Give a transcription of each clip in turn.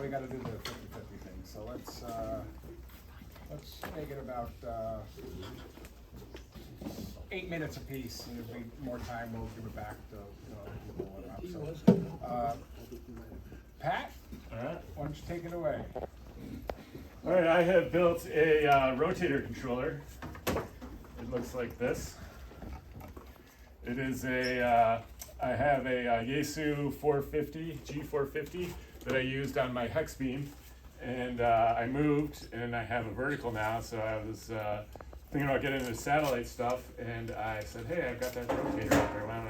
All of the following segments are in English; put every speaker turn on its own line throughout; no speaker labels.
we gotta do the 50-50 thing, so let's make it about 8 minutes apiece, and if we need more time, we'll give it back to people. So, Pat,
All right.
why don't you take it away?
All right, I have built a rotator controller. It looks like this. It is I have a Yaesu 450, G450 that I used on my hex beam, and I moved, and I have a vertical now, so I was thinking about getting into satellite stuff, and I said, hey, I've got that rotator out there. Why don't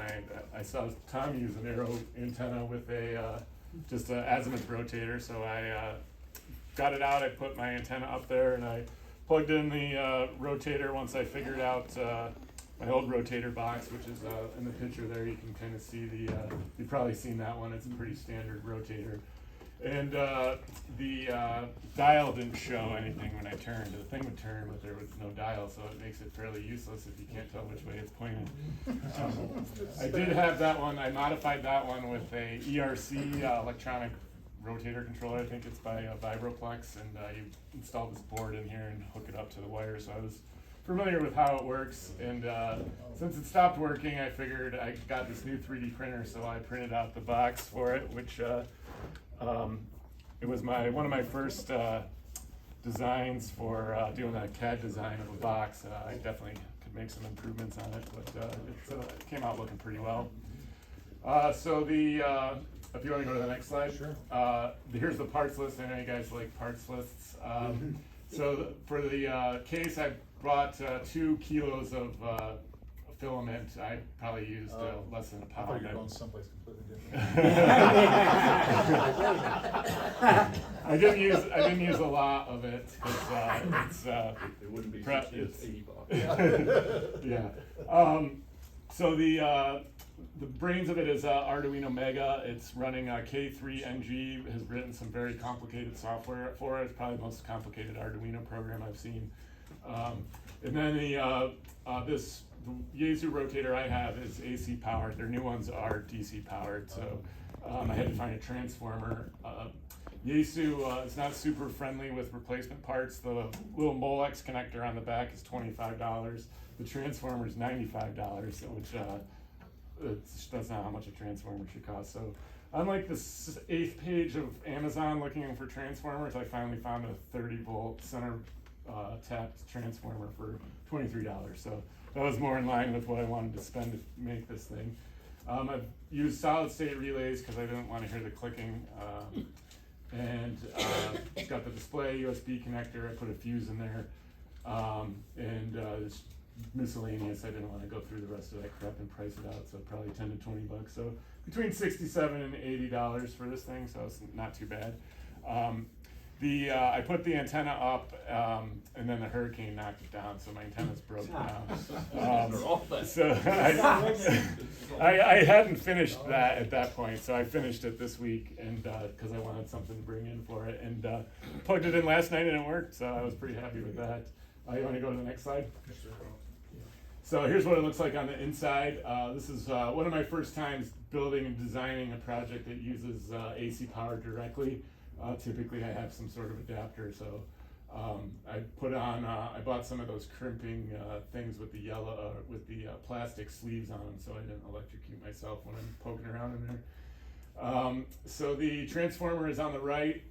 I saw Tom use an arrow antenna with a just an azimuth rotator, so I got it out. I put my antenna up there, and I plugged in the rotator once I figured out my old rotator box, which is in the picture there. You can kind of see you've probably seen that one. It's a pretty standard rotator. And the dial didn't show anything when I turned. The thing would turn, but there was no dial, so it makes it fairly useless if you can't tell which way it's pointed. I did have that one. I modified that one with a ERC electronic rotator controller. I think it's by Vibroplex, and you install this board in here and hook it up to the wire. So I was familiar with how it works, and since it stopped working, I figured I got this new 3D printer, so I printed out the box for it, which it was one of my first designs for doing a CAD design of a box. I definitely could make some improvements on it, but it came out looking pretty well. So if you want to go to the next slide.
Sure.
Here's the parts list. I know you guys like parts lists. So for the case, I brought 2 kilos of filament. I probably used less than a pound.
I thought you were going someplace completely different.
I didn't use a lot of it because
It wouldn't be
it's
80 bucks.
yeah. So the brains of it is Arduino Mega. It's running K3NG. Has written some very complicated software for it. It's probably the most complicated Arduino program I've seen. And then the Yaesu rotator I have is AC powered. Their new ones are DC powered. So I had to find a transformer. Yaesu is not super friendly with replacement parts. The little Molex connector on the back is $25. The transformer is $95, which that's not how much a transformer should cost. So on like the 8th page of Amazon looking for transformers, I finally found a 30-volt center tapped transformer for $23. So that was more in line with what I wanted to spend to make this thing. I've used solid state relays because I didn't want to hear the clicking. And it's got the display USB connector. I put a fuse in there. And it's miscellaneous. I didn't want to go through the rest of that crap and price it out, so probably 10 to 20 bucks. So between $67 and $80 for this thing, so it's not too bad. I put the antenna up, and then the hurricane knocked it down, so my antenna's broke now. So I hadn't finished that at that point, so I finished it this week, and because I wanted something to bring in for it, and plugged it in last night and it worked, so I was pretty happy with that. You want to go to the next slide? So here's what it looks like on the inside. This is one of my first times building and designing a project that uses AC power directly. Typically I have some sort of adapter, so I bought some of those crimping things with the plastic sleeves on them, so I didn't electrocute myself when I'm poking around in there. So the transformer is on the right.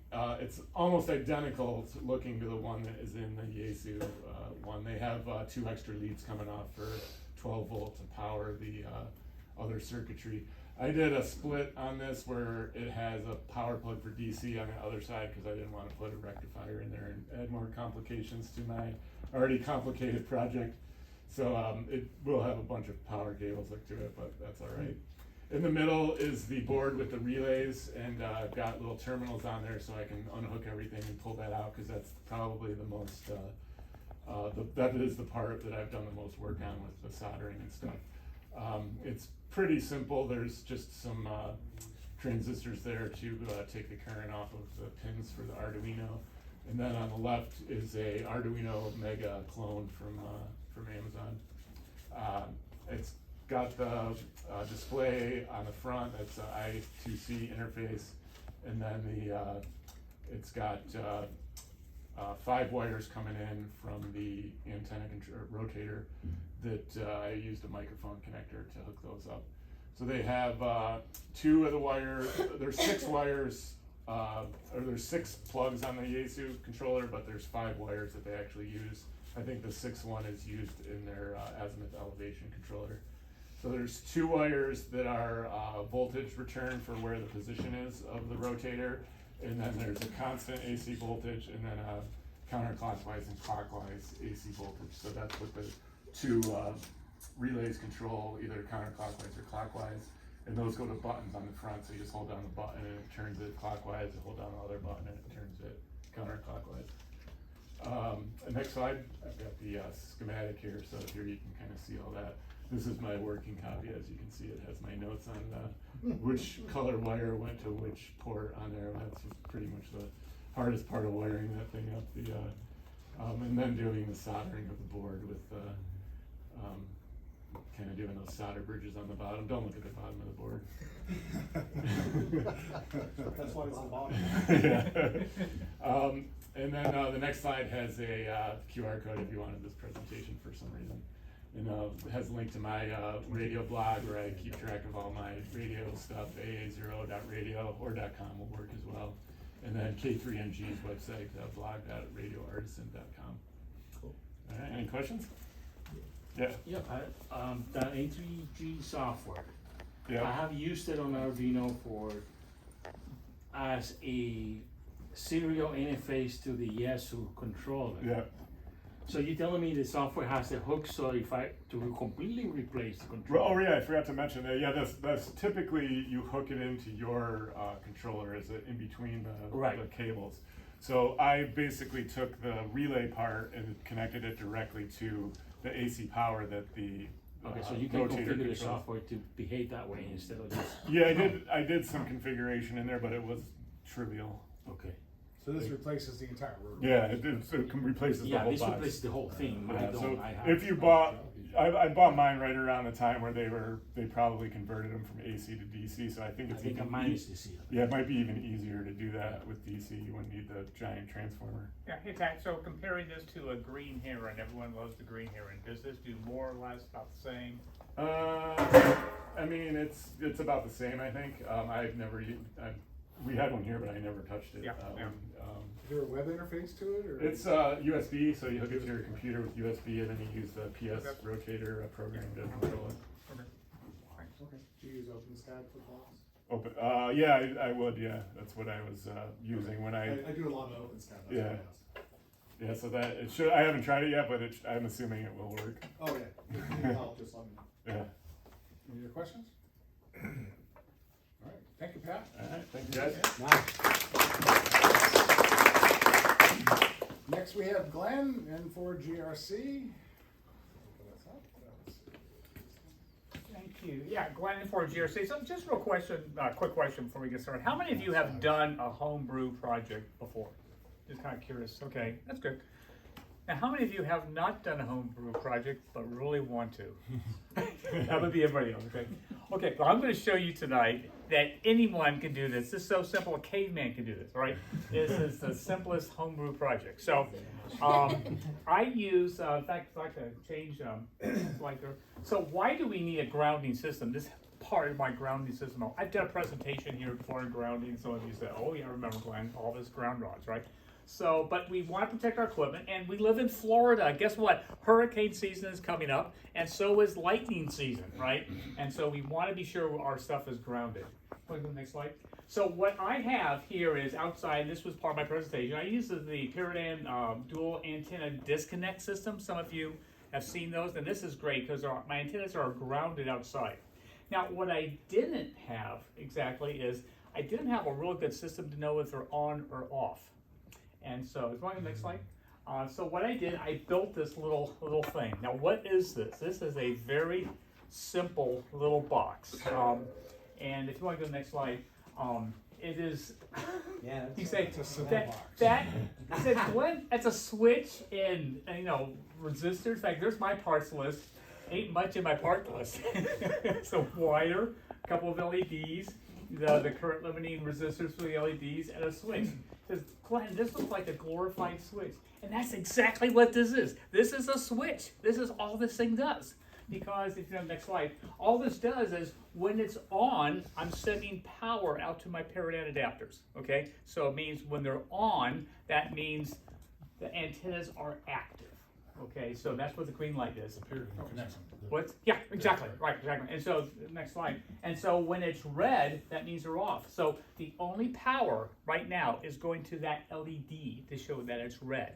It's almost identical looking to the one that is in the Yaesu one. They have 2 extra leads coming off for 12 volt to power the other circuitry. I did a split on this where it has a power plug for DC on the other side because I didn't want to put a rectifier in there and add more complications to my already complicated project. So it will have a bunch of power cables hooked to it, but that's all right. In the middle is the board with the relays, and I've got little terminals on there so I can unhook everything and pull that out because that's probably the most, that is the part that I've done the most work on with the soldering and stuff. It's pretty simple. There's just some transistors there to take the current off of the pins for the Arduino. And then on the left is a Arduino Mega clone from Amazon. It's got the display on the front. That's an I2C interface, and then It's got 5 wires coming in from the antenna rotator that I used a microphone connector to hook those up. So they have 2 of the wires, there's 6 wires, or there's 6 plugs on the Yaesu controller, but there's 5 wires that they actually use. I think the 6th one is used in their azimuth elevation controller. So there's 2 wires that are voltage return for where the position is of the rotator, and then there's a constant AC voltage, and then a counterclockwise and clockwise AC voltage. So that's what the 2 relays control, either counterclockwise or clockwise, and those go to buttons on the front. So you just hold down the button and it turns it clockwise, you hold down the other button and it turns it counterclockwise. The next slide, I've got the schematic here, so here you can kind of see all that. This is my working copy. As you can see, it has my notes on which color wire went to which port on there. That's pretty much the hardest part of wiring that thing up. And then doing the soldering of the board with kind of doing those solder bridges on the bottom. Don't look at the bottom of the board.
That's why it's the bottom.
Yeah. And then the next slide has a QR code if you wanted this presentation for some reason. And it has a link to my radio blog where I keep track of all my radio stuff. aa0.radio or .com will work as well. And then K3MG's website, blog.radioartisan.com.
Cool.
All right, any questions? Yeah.
Yeah, the A3G software. I
Yeah.
have used it on Arduino as a serial interface to the Yaesu controller.
Yeah.
So you're telling me the software has a hook, so if I to completely replace the
Well,
controller?
oh yeah, I forgot to mention that. Yeah, that's typically you hook it into your controller as in between the cables. So I basically took the relay part and connected it directly to the AC power that the
Okay, so you can
rotator
configure the
controls.
software to behave that way instead of just.
Yeah, I did some configuration in there, but it was trivial.
Okay.
So this replaces the entire room.
Yeah, it replaces the
Yeah,
whole
this
box.
replaces the whole thing. I
Yeah,
don't.
so
I have.
if you bought, I bought mine right around the time where they probably converted them from AC to DC. So I think
I
it's
think
even
mine is DC.
yeah, it might be even easier to do that with DC. You wouldn't need the giant transformer.
Yeah, hey Pat, so comparing this to a green heron, everyone loves the green heron. Does this do more or less about the same?
I mean, it's about the same. I think I've never we had one here, but I never touched it.
Yeah, yeah.
Is there a web interface to it, or?
It's USB, so you hook it to your computer with USB, and then you use the PS rotator program to control it.
Okay. Thanks.
Okay. Do you use OpenSCAD for blocks?
Open, yeah, I would, yeah. That's what I was using when I
do a lot of OpenSCAD. That's
Yeah.
what I asked.
yeah. So that it should. I haven't tried it yet, but I'm assuming it will work.
Oh, yeah. If you need help, just let me know.
Yeah.
Any other questions? All right. Thank you, Pat.
All right. Thank you guys.
Next we have Glenn, N4GRC.
Thank you. Yeah, Glenn for GRC. So just real question, quick question before we get started. How many of you have done a homebrew project before? Just kind of curious. Okay, that's good. Now, how many of you have not done a homebrew project but really want to? That would be everybody else, okay? Okay, well, I'm going to show you tonight that anyone can do this. This is so simple, a caveman can do this, right? This is the simplest homebrew project. So, I use, in fact, if I could change like there. So why do we need a grounding system? This part of my grounding system. I've done a presentation here before on grounding. Some of you said, oh yeah, I remember Glenn, all this ground rods, right? So, but we want to protect our equipment, and we live in Florida. Guess what? Hurricane season is coming up, and so is lightning season, right? And so we want to be sure our stuff is grounded. Go to the next slide. So what I have here is outside, this was part of my presentation, I use the Pyridan dual antenna disconnect system. Some of you have seen those, and this is great because my antennas are grounded outside. Now, what I didn't have exactly is I didn't have a real good system to know if they're on or off. And so, is going to the next slide? So what I did, I built this little thing. Now, what is this? This is a very simple little box. And if you want to go to the next slide, it is.
Yeah,
you say
it's a simple box.
that Glenn, that's a switch and resistors. In fact, there's my parts list. Ain't much in my part list. It's a wire, a couple of LEDs, the current limiting resistors for the LEDs, and a switch. says, Glenn, this looks like a glorified switch. And that's exactly what this is. This is a switch. This is all this thing does. Because, if you know, next slide, all this does is when it's on, I'm sending power out to my paradigm adapters. Okay? So it means when they're on, that means the antennas are active. Okay, so that's what the green light is. What? Yeah, exactly. Right, exactly. And so, next slide. And so when it's red, that means they're off. So the only power right now is going to that LED to show that it's red.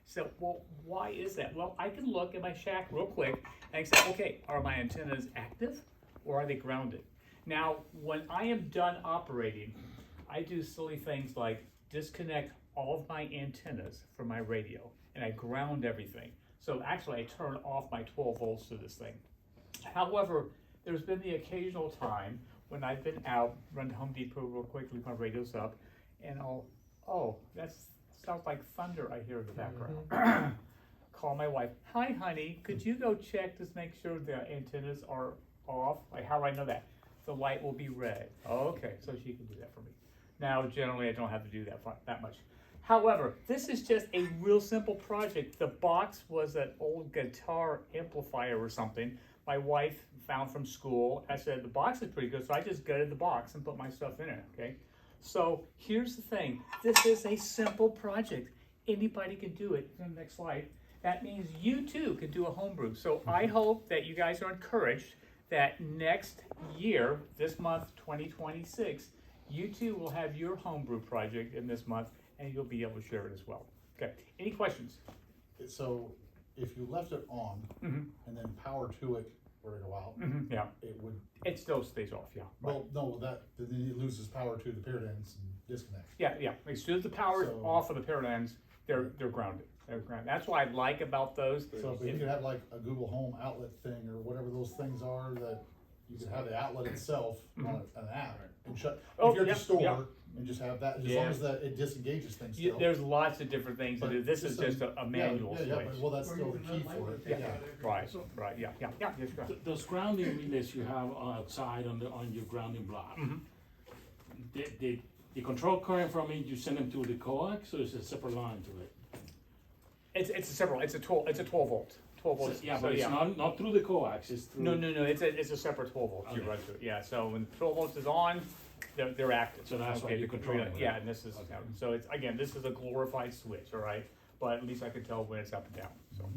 So, well, why is that? Well, I can look at my shack real quick and say, okay, are my antennas active or are they grounded? Now, when I am done operating, I do silly things like disconnect all of my antennas from my radio and I ground everything. So actually I turn off my 12 volts to this thing. However, there's been the occasional time when I've been out, run to Home Depot real quick, leave my radios up, and oh, that sounds like thunder I hear in the background. Call my wife, hi honey, could you go check to make sure the antennas are off? Like, how do I know that? The light will be red. Oh, okay, so she can do that for me. Now, generally I don't have to do that much. However, this is just a real simple project. The box was an old guitar amplifier or something my wife found from school. I said, the box is pretty good, so I just gutted the box and put my stuff in it, okay? So here's the thing. This is a simple project. Anybody can do it. On the next slide. That means you too can do a homebrew. So I hope that you guys are encouraged that next year, this month, 2026, you too will have your homebrew project in this month, and you'll be able to share it as well. Okay, any questions?
So if you left it on and then power to it were to go out,
Yeah,
it would,
it still stays off, yeah. Right.
well, no, then it loses power to the paradigms and disconnects.
Yeah, as soon as the power's
So-
off of the paradigms, they're grounded. They're grounded. That's what I like about those.
So if you could have like a Google Home outlet thing or whatever those things are that you could have the outlet itself on an app and shut,
Oh,
if you're at
yeah,
the store
yeah.
and just have that, as
Yeah.
long as that it disengages things still.
There's lots of different things to
But
do. This is just a manual
yeah,
switch.
but, well, that's still the key for it, yeah.
Right, yeah, yes, go ahead.
Those grounding relays you have outside on your grounding block. The control current from it, you send them to the coax, or is it a separate line to it?
It's a separate, it's a 12 volt. 12 volts.
Yeah,
So,
but it's not through the coax, it's through.
No, it's a separate 12 volts you
Okay.
run through. Yeah, so when 12 volts is on, they're active.
So that's why
Okay,
you're
the
controlling
computer-
it.
Yeah, and this is, so it's, again, this is a glorified switch, all right? But at least I can tell when it's up and down, so,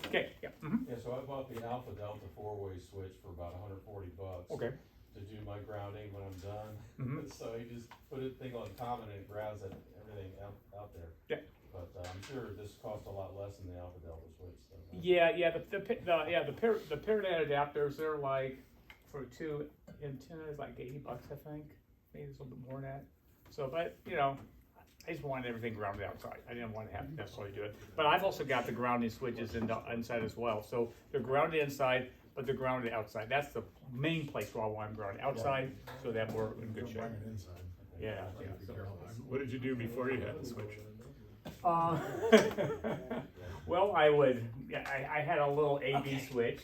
okay, yeah.
Yeah, so I bought the Alpha Delta four-way switch for about $140.
Okay.
To do my grounding when I'm done. So you just put a thing on common and it grounds everything out there.
Yeah.
But I'm sure this costs a lot less than the Alpha Delta switch. So,
Yeah, the Paradigm adapters, they're like, for 2 antennas, like $80, I think, maybe it's a little bit more than that. So, but, you know, I just wanted everything grounded outside. I didn't want to have to necessarily do it. But I've also got the grounding switches inside as well. So they're grounded inside, but they're grounded outside. That's the main place where I want them grounded, outside, so that we're in good
Don't
shape.
bring it inside.
Yeah.
Be careful.
What did you do before you had the switch?
Well, I had a little AV switch,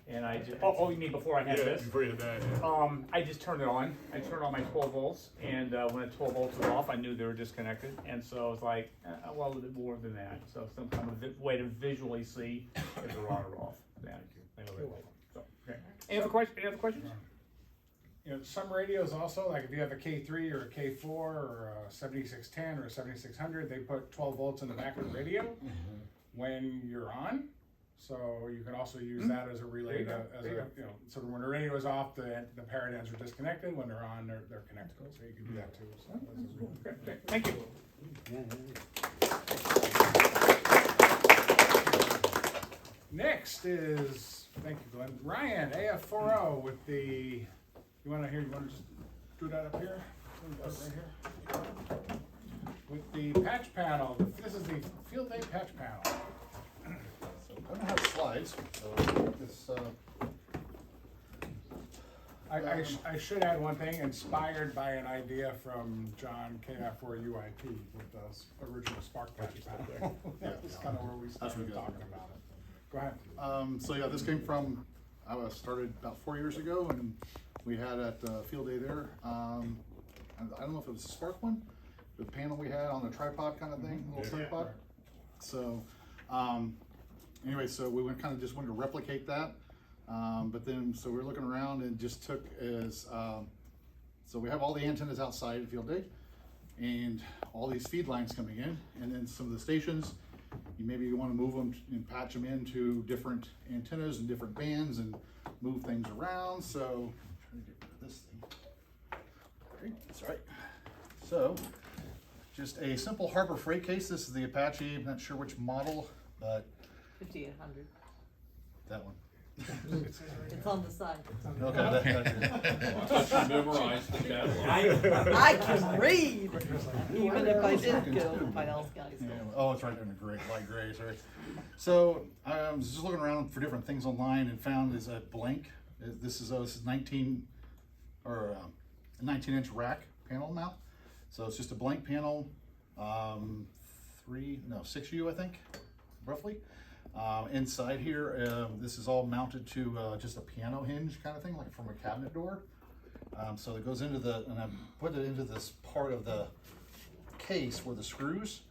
and I just, you mean before I had this?
Before you had that, yeah.
I just turned it on. I turned on my 12 volts, and when the 12 volts was off, I knew they were disconnected, and so I was like, well, a little bit more than that. So some kind of way to visually see if they're on or off. Yeah, I know they're like. So, okay. Any other questions?
You know, some radios also, like if you have a K3 or a K4 or a 7610 or a 7600, they put 12 volts in the back of the radio when you're on. So you can also use that as a relay, so when the radio is off, the paradigms are disconnected. When they're on, they're connected. So you can do that too. So that's
Okay, thank you.
Next is, thank you, Glenn. Ryan, AF40 with the, you want to just do that up here? Right here. With the patch panel. This is the field day patch panel.
So I don't have slides, so this,
I should add one thing, inspired by an idea from John KF4UIP with the original SPARC patch panel. That's kind of where we started talking about it. Go ahead.
so yeah, this came from, I was started about 4 years ago, and we had at field day there. I don't know if it was a SPARC one, the panel we had on the tripod kind of thing, little
Yeah.
tripod. So, anyway, so we kind of just wanted to replicate that. But then, so we were looking around and just took as, so we have all the antennas outside field day and all these feed lines coming in, and then some of the stations, you want to move them and patch them into different antennas and different bands and move things around. So, I'm trying to get rid of this thing. Okay, that's right. So, just a simple Harbor Freight case. This is the Apache. I'm not sure which model, but
5800.
that one.
It's on the side.
Okay.
Memorized the catalog.
I can read, even if I didn't go by those guys.
Yeah, oh, it's right there in the gray, light grays, right? So I was just looking around for different things online and found is a blank. This is 19 or a 19-inch rack panel mount. So it's just a blank panel, 6U I think, roughly. Inside here, this is all mounted to just a piano hinge kind of thing, like from a cabinet door. So it goes into and I put it into this part of the case where the screws,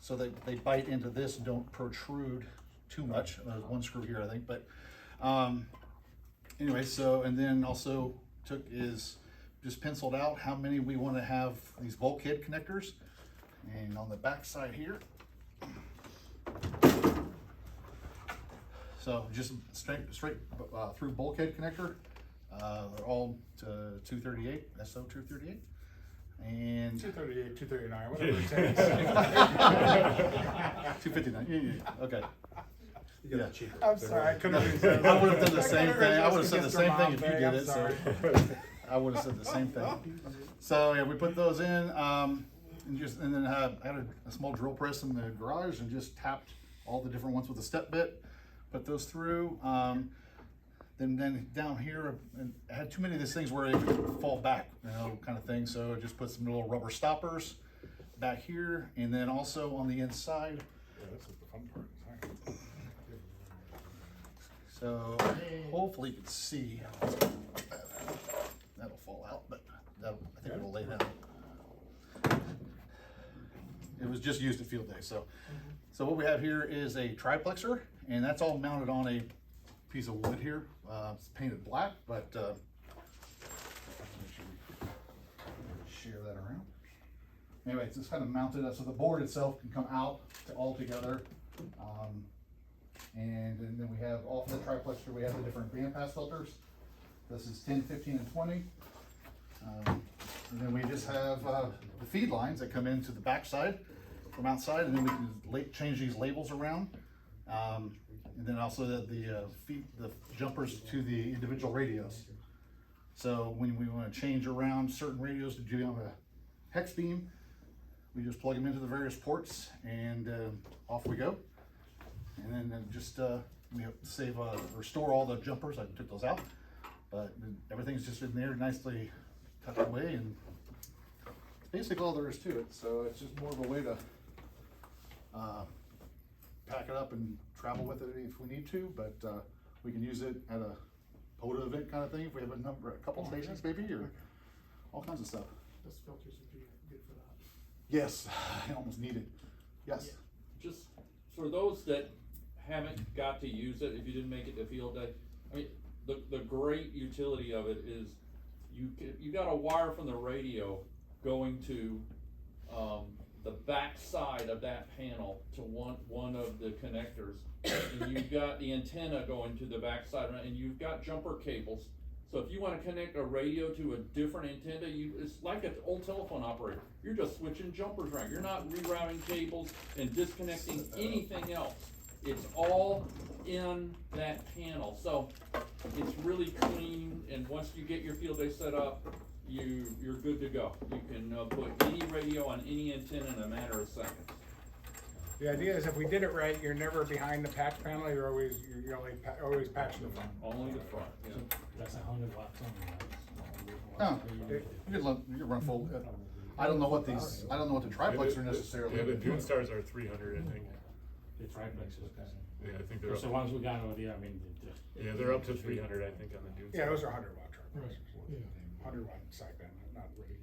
so that they bite into this and don't protrude too much. One screw here, I think, but anyway, so, and then also just penciled out how many we want to have these bulkhead connectors. And on the back side here, so just straight through bulkhead connector. They're all to 238, SO 238. And
238, 239, whatever it says.
259, yeah, okay. Yeah.
I'm sorry, I couldn't resist.
I would have done the same thing. I would have said the
Mr.
same thing if you
Bombay,
did
I'm
it, so.
sorry.
I would have said the same thing. So, yeah, we put those in, and then I had a small drill press in the garage and just tapped all the different ones with a step bit, put those through. Then down here, and I had too many of these things where it would fall back, kind of thing. So I just put some little rubber stoppers back here, and then also on the inside.
Yeah, this is the fun part. Sorry.
So hopefully you can see. That'll fall out, but I think it'll lay down. It was just used at field day. So what we have here is a triplexer, and that's all mounted on a piece of wood here. It's painted black, but make sure we share that around. Anyway, it's just kind of mounted so the board itself can come out all together. And then we have off the triplexer, we have the different bandpass filters. This is 10, 15, and 20. And then we just have the feed lines that come into the backside from outside, and then we can change these labels around. And then also the jumpers to the individual radios. So when we want to change around certain radios to do on a hex beam, we just plug them into the various ports, and off we go. And then we have to save or store all the jumpers. I took those out, but everything's just in there nicely tucked away, and it's basically all there is to it. So it's just more of a way to pack it up and travel with it if we need to, but we can use it at a POTA event kind of thing if we have a couple stations maybe, or all kinds of stuff.
Those filters would be good for that.
Yes, I almost need it. Yes.
Just for those that haven't got to use it, if you didn't make it to field day, I mean, the great utility of it is you got a wire from the radio going to the back side of that panel to one of the connectors, and you've got the antenna going to the back side, and you've got jumper cables. So if you want to connect a radio to a different antenna, it's like an old telephone operator. You're just switching jumpers around. You're not rerouting cables and disconnecting anything else. It's all in that panel. So it's really clean, and once you get your field day set up, you're good to go. You can put any radio on any antenna in a matter of seconds.
The idea is if we did it right, you're never behind the patch panel. You're always patching the front.
Only the front. Yeah.
That's 100 watts on
No, you can run full. I don't know what the triplex are necessarily.
Yeah, the Dune Stars are 300, I think.
the triplexes.
Yeah, I think they're
Because
up.
the ones we got over there, I mean,
Yeah, they're up to 300, I think, on the Dune
Yeah,
Stars.
those are 100-watt triplexers. 100-watt sideband, not really.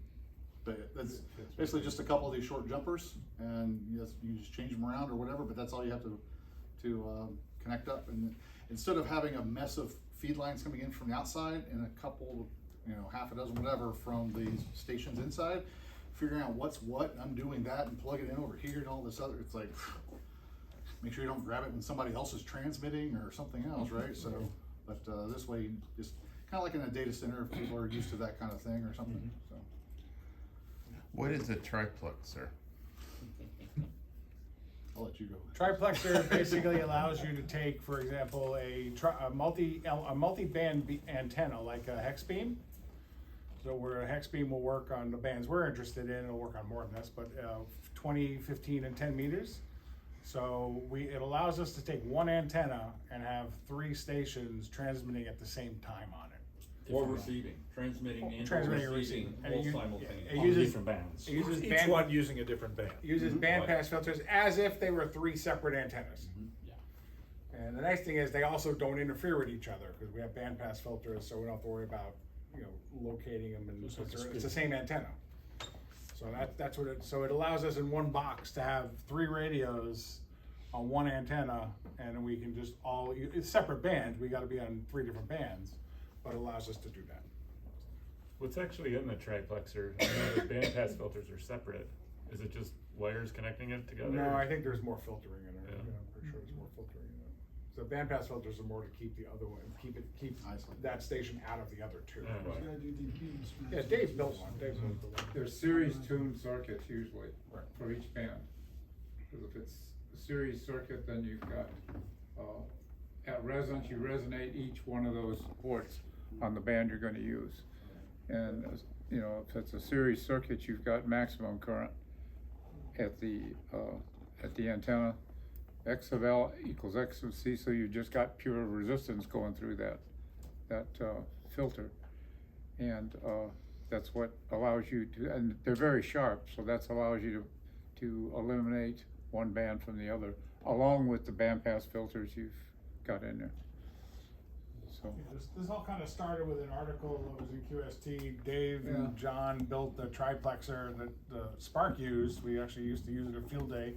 But that's basically just a couple of these short jumpers, and yes, you just change them around or whatever, but that's all you have to connect up. And instead of having a mess of feed lines coming in from the outside and a couple, half a dozen, whatever, from the stations inside, figuring out what's what, undoing that and plug it in over here and all this other, it's like, make sure you don't grab it when somebody else is transmitting or something else, right? So, but this way, just kind of like in a data center, if people are used to that kind of thing or something, so.
What is a triplexer?
I'll let you go.
Triplexer basically allows you to take, for example, a multi-band antenna like a hex beam. So where a hex beam will work on the bands we're interested in, it'll work on more than this, but 20, 15, and 10 meters. So it allows us to take one antenna and have 3 stations transmitting at the same time on it.
Or receiving, transmitting and
Transmitting or
receiving
receiving. And
all
it
simultaneously.
On
uses
different bands.
It uses
Each
band,
one using a different band.
uses bandpass filters as if they were 3 separate antennas. And the nice thing is they also don't interfere with each other because we have bandpass filters, so we don't have to worry about locating them, and it's the same antenna. So that's what so it allows us in one box to have 3 radios on one antenna, and we can just it's separate bands. We got to be on 3 different bands, but it allows us to do that.
What's actually in the triplexer? I know the bandpass filters are separate. Is it just wires connecting it together?
No, I think there's more filtering in there.
Yeah.
I'm pretty sure there's more filtering in it. So bandpass filters are more to keep the other one, keep that station out of the other 2.
Yeah.
Yeah, Dave built one. Dave built the one.
There's series tuned circuits usually for each band. Because if it's a series circuit, then you've got, at resonance, you resonate each one of those ports on the band you're gonna use. And, if it's a series circuit, you've got maximum current at the antenna. X of L equals X of C, so you just got pure resistance going through that filter. And that's what allows you to, and they're very sharp, so that allows you to eliminate one band from the other, along with the bandpass filters you've got in there. So.
Yeah, this all kind of started with an article that was in QST. Dave and John built the triplexer that the SPARC used. We actually used to use it at field day.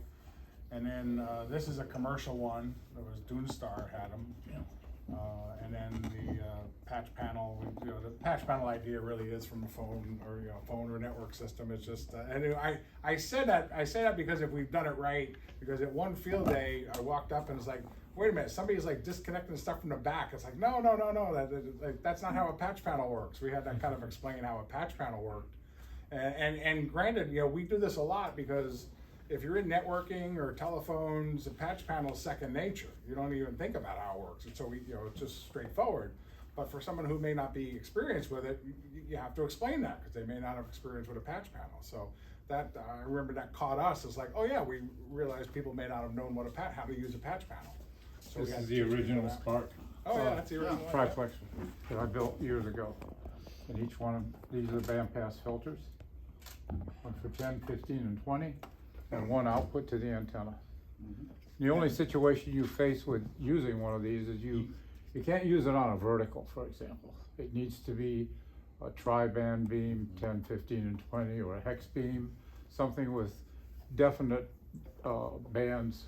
And then this is a commercial one. That was Doonstar had them. And then the patch panel. The patch panel idea really is from a phone or network system. It's just and I say that because if we've done it right, because at one field day I walked up and it's like, wait a minute, somebody's like disconnecting stuff from the back. It's like, no, that's not how a patch panel works. We had that kind of explain how a patch panel worked. And granted, we do this a lot because if you're in networking or telephones, a patch panel is second nature. You don't even think about how it works. And so it's just straightforward. But for someone who may not be experienced with it, you have to explain that because they may not have experience with a patch panel. So that I remember that caught us. It's like, oh yeah, we realized people may not have known how to use a patch panel. So
This is the original SPARC.
Oh yeah, that's the original one.
Triplexer that I built years ago. And each one of these are the bandpass filters. One for 10, 15, and 20, and one output to the antenna. The only situation you face with using one of these is you can't use it on a vertical, for example. It needs to be a tri-band beam, 10, 15, and 20, or a hex beam, something with definite bands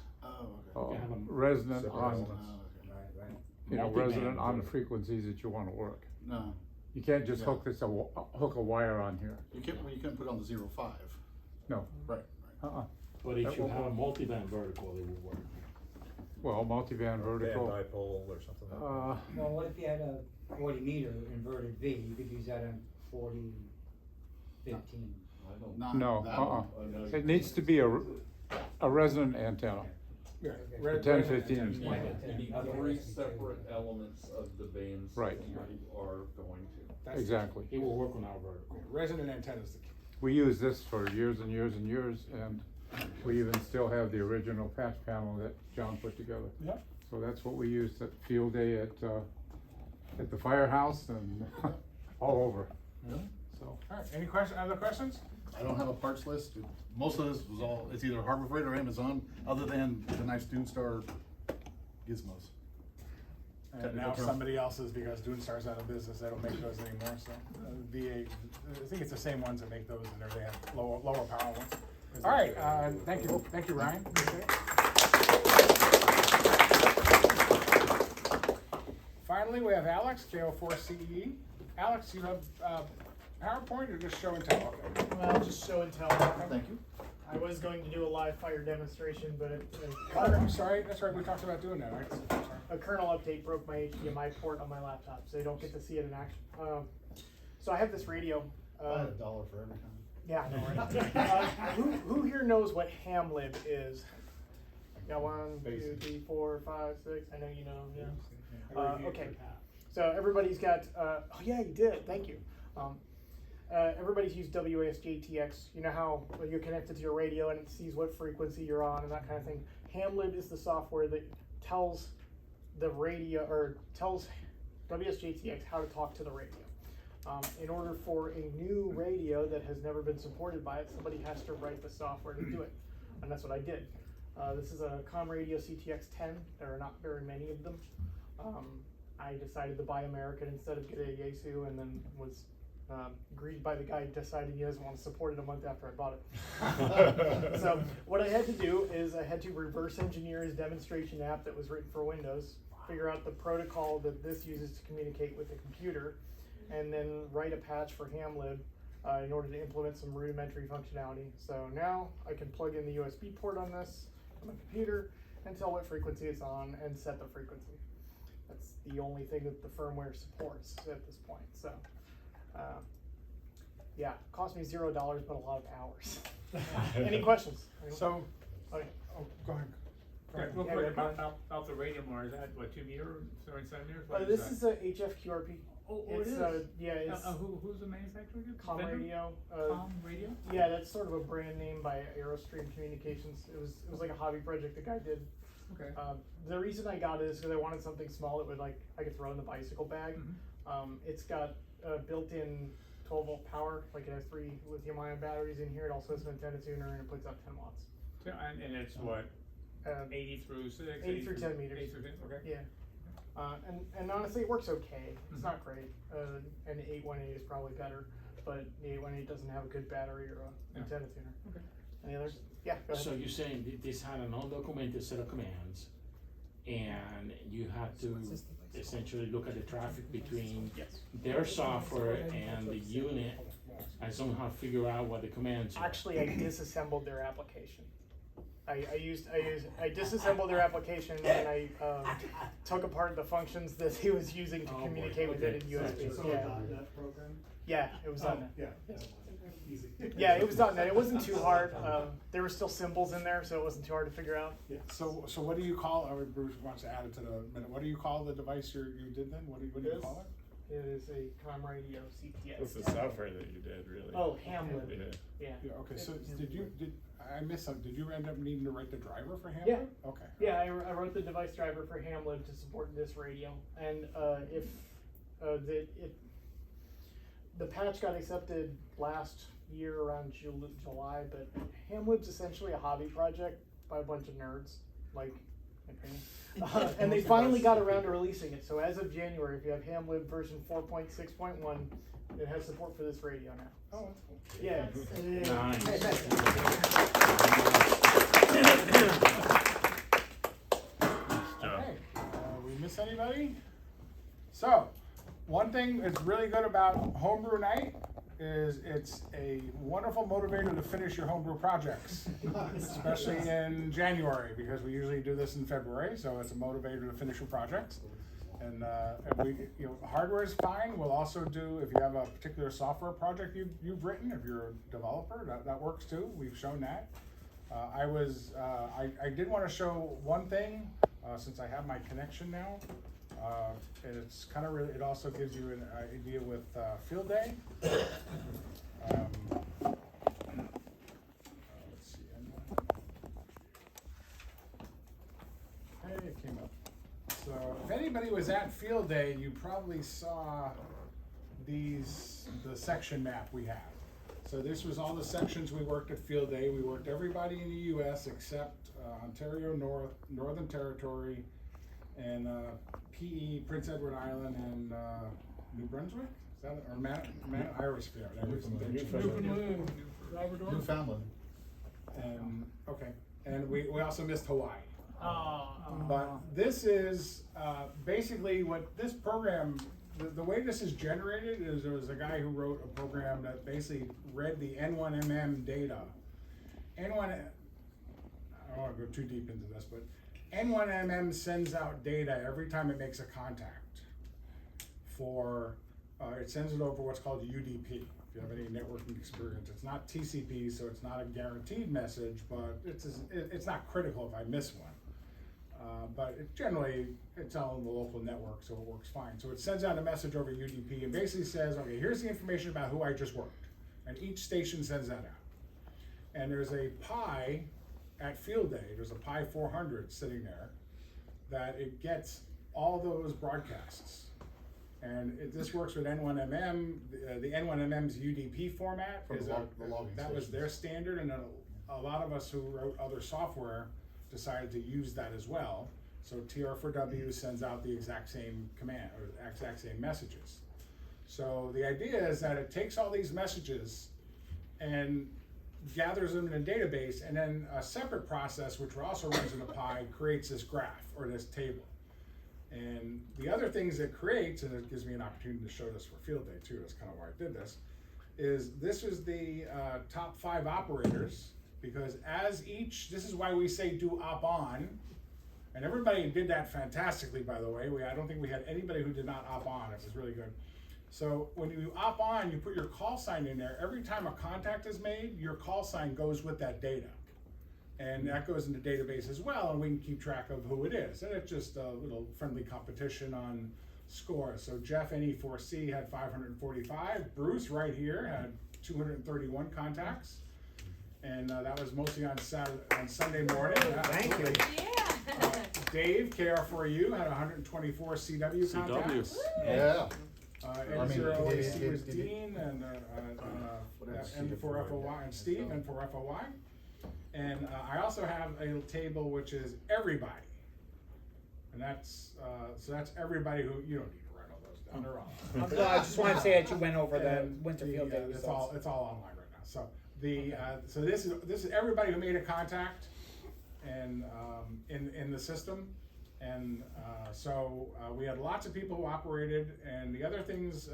resonant on, resonant on the frequencies that you want to work.
No,
You can't just hook a wire on here.
you can't put it on the 0.5.
No.
Right.
But if you have a multi-band vertical, it will work.
Well, multi-band vertical.
Dipole or something like that.
Well, what if you had a 40 meter inverted V, you could use that on 40, 15.
Not
No,
that one.
It needs to be a resonant antenna.
Yeah,
For 10, 15, and
You
20.
need 3 separate elements of the bands
Right.
that you are going to.
That's
Exactly.
It will work on our vertical.
Resonant antenna is the key.
We used this for years and years and years, and we even still have the original patch panel that John put together.
Yeah.
So that's what we used at field day at the firehouse and all over. So.
All right. Any other questions?
I don't have a parts list. Most of this was it's either Harbor Freight or Amazon, other than the nice Doonstar gizmos.
And now somebody else's, because Doonstar's out of business, they don't make those anymore, so, VA, I think it's the same ones that make those, and they have lower power ones. All right, thank you, Ryan. Appreciate it. Finally, we have Alex, KO4CE. Alex, you have PowerPoint or just show and tell? Okay.
Well, just show and tell.
Thank you.
I was going to do a live fire demonstration, but
Oh, I'm sorry, that's right, we talked about doing that, right? I'm sorry.
a kernel update broke my HDMI port on my laptop, so they don't get to see it in action. So I have this radio.
I had $1 for every time.
Yeah, I know, right? Who here knows what Hamlib is? Got 1, 2, 3, 4, 5, 6. I know you know. Yeah. Okay. So everybody's got. Oh yeah, you did. Thank you. Everybody's used WASJ-TX. You know how you're connected to your radio and it sees what frequency you're on and that kind of thing. Hamlib is the software that tells the radio, or tells WSJ-TX how to talk to the radio. In order for a new radio that has never been supported by it, somebody has to write the software to do it, and that's what I did. This is a Com Radio CTX-10. There are not very many of them. I decided to buy American instead of get a Yaesu, and then was greeted by the guy who decided he doesn't want to support it a month after I bought it. So what I had to do is I had to reverse engineer his demonstration app that was written for Windows, figure out the protocol that this uses to communicate with the computer, and then write a patch for Hamlib in order to implement some rudimentary functionality. So now I can plug in the USB port on this on my computer and tell what frequency it's on and set the frequency. That's the only thing that the firmware supports at this point. So yeah, cost me $0, but a lot of hours. Any questions?
So,
Okay.
oh, go ahead.
Real
Yeah,
quick,
yeah,
about the radio more, is that what, 2 meter, 7 centimeters? What
This
that?
is a HFQRP.
Oh,
It's,
it is?
yeah, it's
Who's the manufacturer again?
Com
Vendor?
Radio.
Com Radio?
Yeah, that's sort of a brand name by Aerostream Communications. It was like a hobby project the guy did.
Okay.
The reason I got it is because I wanted something small that would I could throw in the bicycle bag. It's got built-in 12-volt power, like it has 3 lithium-ion batteries in here. It also has an antenna tuner and it puts out 10 watts.
So, and it's what, 80 through 6?
80 through 10 meters.
80 through 10, okay.
Yeah. And honestly, it works okay. It's not great. And the 818 is probably better, but the 818 doesn't have a good battery or a antenna tuner.
Okay.
Any others? Yeah, go ahead.
So you're saying this had an undocumented set of commands, and you had to essentially look at the traffic between their software and the unit, and somehow figure out what the commands are.
Actually, I disassembled their application. I disassembled their application and I took apart the functions that he was using to communicate with it in USB. Yeah, it was .NET. Yeah, it was .NET. It wasn't too hard. There were still symbols in there, so it wasn't too hard to figure out.
Yeah. So what do you call? Bruce wants to add it to the minute. What do you call the device you did then? What do you call it?
It is a Com Radio CTX.
What's the software that you did, really?
Oh, Hamlib.
Yeah.
Yeah. Okay. So I missed something? Did you end up needing to write the driver for Hamlib?
Yeah.
Okay.
Yeah, I wrote the device driver for Hamlib to support this radio, and if the patch got accepted last year around July, but Hamlib's essentially a hobby project by a bunch of nerds, like me. And they finally got around to releasing it. So as of January, if you have Hamlib version 4.6.1, it has support for this radio now.
Oh, that's cool.
Yeah.
Okay. We miss anybody? So, one thing that's really good about Homebrew Night is it's a wonderful motivator to finish your homebrew projects, especially in January, because we usually do this in February, so it's a motivator to finish your projects. And hardware is fine. We'll also do, if you have a particular software project you've written, if you're a developer, that works too. We've shown that. I did want to show one thing, since I have my connection now. It's kind of really, it also gives you an idea with Field Day. Let's see. Hey, it came up. So if anybody was at Field Day, you probably saw the section map we have. So this was all the sections we worked at Field Day. We worked everybody in the U.S. except Ontario, Northern Territory, and PE, Prince Edward Island, and New Brunswick. Is that it? Or I always forget.
Newfoundland.
And okay, and we also missed Hawaii.
Oh.
But this is basically what this program, the way this is generated is there was a guy who wrote a program that basically read the N1MM data. I don't want to go too deep into this, but N1MM sends out data every time it makes a contact for, it sends it over what's called UDP. If you have any networking experience, it's not TCP, so it's not a guaranteed message, but it's not critical if I miss one. But it's on the local network, so it works fine. So it sends out a message over UDP and basically says, okay, here's the information about who I just worked. And each station sends that out. And there's a Pi at field day, there's a Pi 400 sitting there that it gets all those broadcasts. And this works with N1MM. The N1MM's UDP format
For
is
the logging
that was
stations.
their standard, and a lot of us who wrote other software decided to use that as well. So TR4W sends out the exact same command or exact same messages. So the idea is that it takes all these messages and gathers them in a database, and then a separate process, which also runs in a Pi, creates this graph or this table. And the other things it creates, and it gives me an opportunity to show this for field day too, that's kind of why I did this, is the top 5 operators, because this is why we say do op on, and everybody did that fantastically, by the way. I don't think we had anybody who did not op on. It was really good. So when you op on, you put your call sign in there. Every time a contact is made, your call sign goes with that data. And that goes in the database as well, and we can keep track of who it is. And it's just a little friendly competition on scores. So Jeff, NE4C, had 545. Bruce, right here, had 231 contacts. And that was mostly on Sunday morning.
Thank you.
Dave, KR4U, had 124 CW contacts.
Yeah.
N0AC was Dean, and N4FOY, and Steve, N4FOY. And I also have a table which is everybody. And that's everybody who, you don't need to write all those down, they're all.
Well, I just wanted to say that you went over the Winterfield Day
It's all online right now. So so this is everybody who made a contact and in the system. And so we had lots of people who operated, and the other things,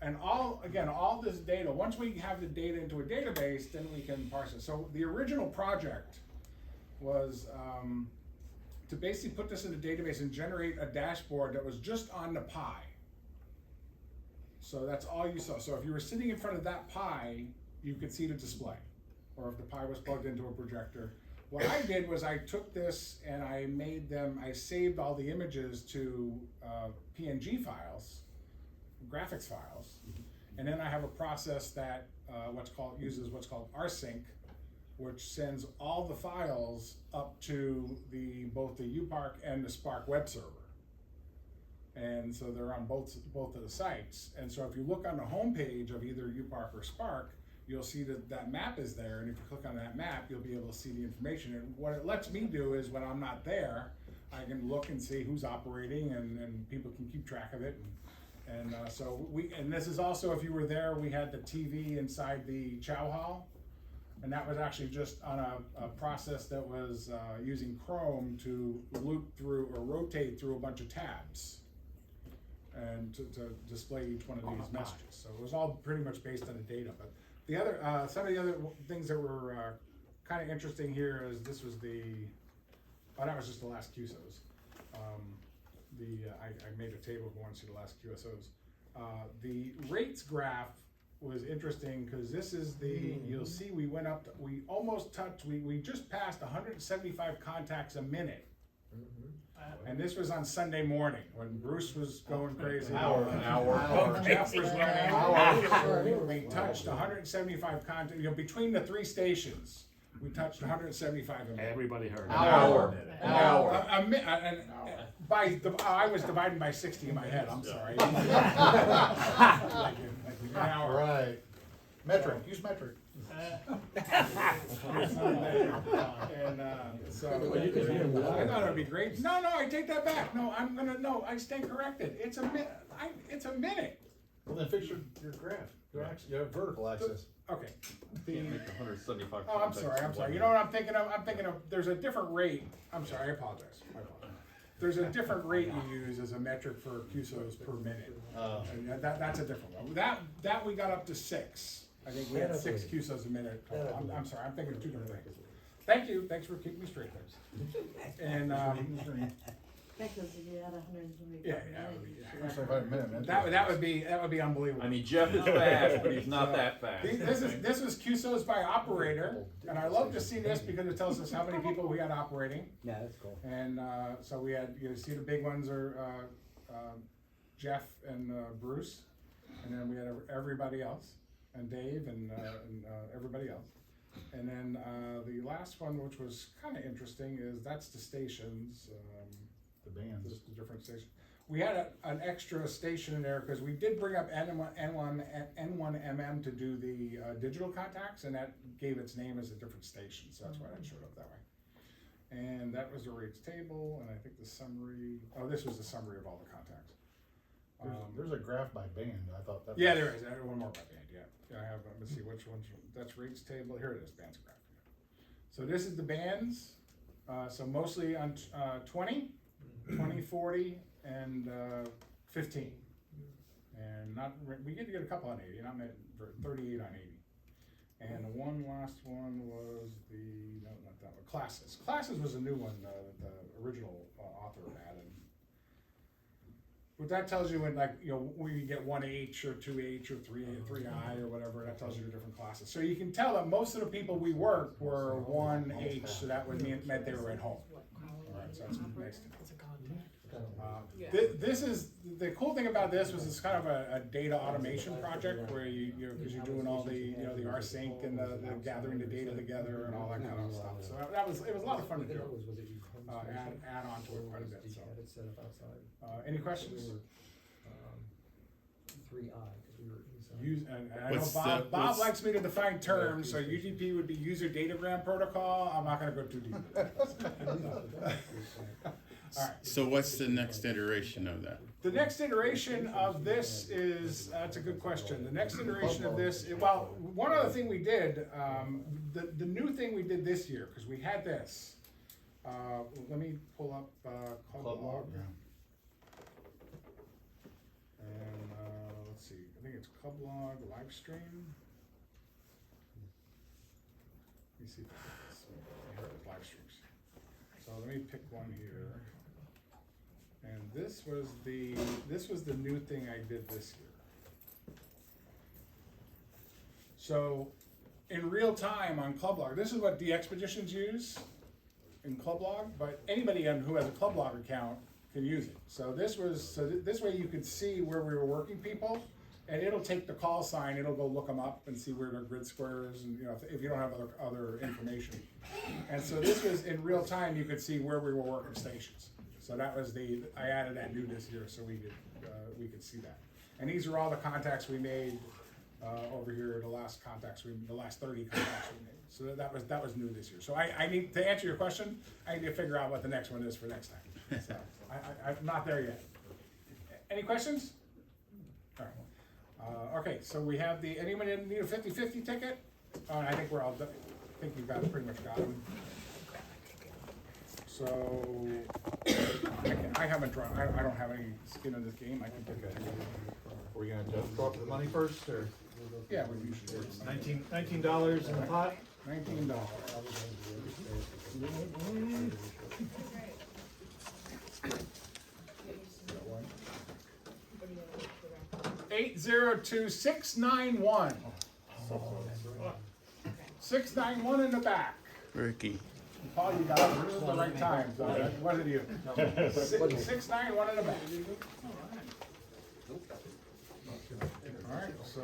and all this data, once we have the data into a database, then we can parse it. So the original project was to basically put this in a database and generate a dashboard that was just on the Pi. So that's all you saw. So if you were sitting in front of that Pi, you could see the display, or if the Pi was plugged into a projector. What I did was I took this and I saved all the images to PNG files, graphics files, and then I have a process that uses what's called rsync, which sends all the files up to both the UPARC and the SPARC web server. And so they're on both of the sites. And so if you look on the home page of either UPARC or SPARC, you'll see that map is there, and if you click on that map, you'll be able to see the information. And what it lets me do is when I'm not there, I can look and see who's operating, and people can keep track of it. And this is also, if you were there, we had the TV inside the chow hall, and that was actually just on a process that was using Chrome to loop through or rotate through a bunch of tabs and to display each one of these messages. So it was all pretty much based on the data. But some of the other things that were kind of interesting here is this was that was just the last QSOs. I made a table if you want to see the last QSOs. The rates graph was interesting because this is you'll see we went up, we almost touched, we just passed 175 contacts a minute. And this was on Sunday morning when Bruce was going crazy.
An hour.
Jeff was running. We touched 175 contacts, between the 3 stations. We touched 175 a minute.
Everybody heard.
Hour.
I was dividing by 60 in my head. I'm sorry. An hour.
Right. Metric. Use metric.
And, so,
Well, you could do
I thought it'd be great. No, I take that back. No, I stand corrected. It's a minute.
Well, then fix your graph, your vertical axis.
Okay.
Can't make 175.
Oh, I'm sorry. You know what I'm thinking of? I'm thinking of, there's a different rate. I'm sorry, I apologize. There's a different rate you use as a metric for QSOs per minute. And that's a different one. That we got up to 6. I think we had 6 QSOs a minute. I'm sorry, I'm thinking of 2 different things. Thank you, thanks for keeping me straight there. And,
Because you had 120.
yeah,
That
that would be unbelievable.
I mean, Jeff is fast, but he's not that fast.
This was QSOs by operator, and I love to see this because it tells us how many people we had operating.
Yeah, that's cool.
And so we had, you see the big ones are Jeff and Bruce, and then we had everybody else, and Dave and everybody else. And then the last one, which was kind of interesting, is that's the stations.
The bands.
Just the different stations. We had an extra station in there because we did bring up N1MM to do the digital contacts, and that gave its name as a different station, so that's why it showed up that way. And that was the rates table, and I think the summary. Oh, this was the summary of all the contacts.
There's a graph by band. I thought that.
Yeah, there is. One more by band. Yeah, I have. Let's see which ones. That's rates table. Here it is. Bands graph. So this is the bands. So mostly on 20, 40, and 15. And not we get to get a couple on 80. Not 38 on 80. And the last one was not that one. Classes. Classes was a new one that the original author had. What that tells you when, when you get 1H or 2H or 3I or whatever, that tells you the different classes. So you can tell that most of the people we worked were 1H, so that would meant they were at home. All right, so that's nice to know. This is the cool thing about this was it's kind of a data automation project where because you're doing all the the rsync and the gathering the data together and all that kind of stuff. So it was a lot of fun to do. Add on to it quite a bit. So. Any questions?
3I, because we were inside.
And I know Bob likes me to define terms, so UDP would be user datagram protocol. I'm not going to go too deep. All right.
So what's the next iteration of that?
The next iteration of this is, that's a good question. The next iteration of this, well, one other thing we did, the new thing we did this year, because we had this. Let me pull up Club Log. And let's see, I think it's Club Log live stream. Let me see if it's here it is, live streams. So let me pick one here. And this was the new thing I did this year. So in real time on Club Log, this is what the expeditions use in Club Log, but anybody who has a Club Log account can use it. So this way you could see where we were working people, and it'll take the call sign, it'll go look them up and see where their grid square is, and if you don't have other information. And so this was in real time, you could see where we were working stations. So that was I added that new this year so we could see that. And these are all the contacts we made over here, the last 30 contacts we made. So that was new this year. So I need to answer your question. I need to figure out what the next one is for next time. So I'm not there yet. Any questions? All right. Okay. So we have anyone need a 50-50 ticket? I think we're all done. I think we've pretty much got them. So I haven't drawn. I don't have any skin in this game. I can pick a ticket.
Are we gonna just go up for the money first, or?
Yeah, we usually do.
$19 in the pot.
$19. 802-691. 691 in the back.
Ricky.
Paul, you got it. This is the right time. So that wasn't you. 691 in the back. All right. So.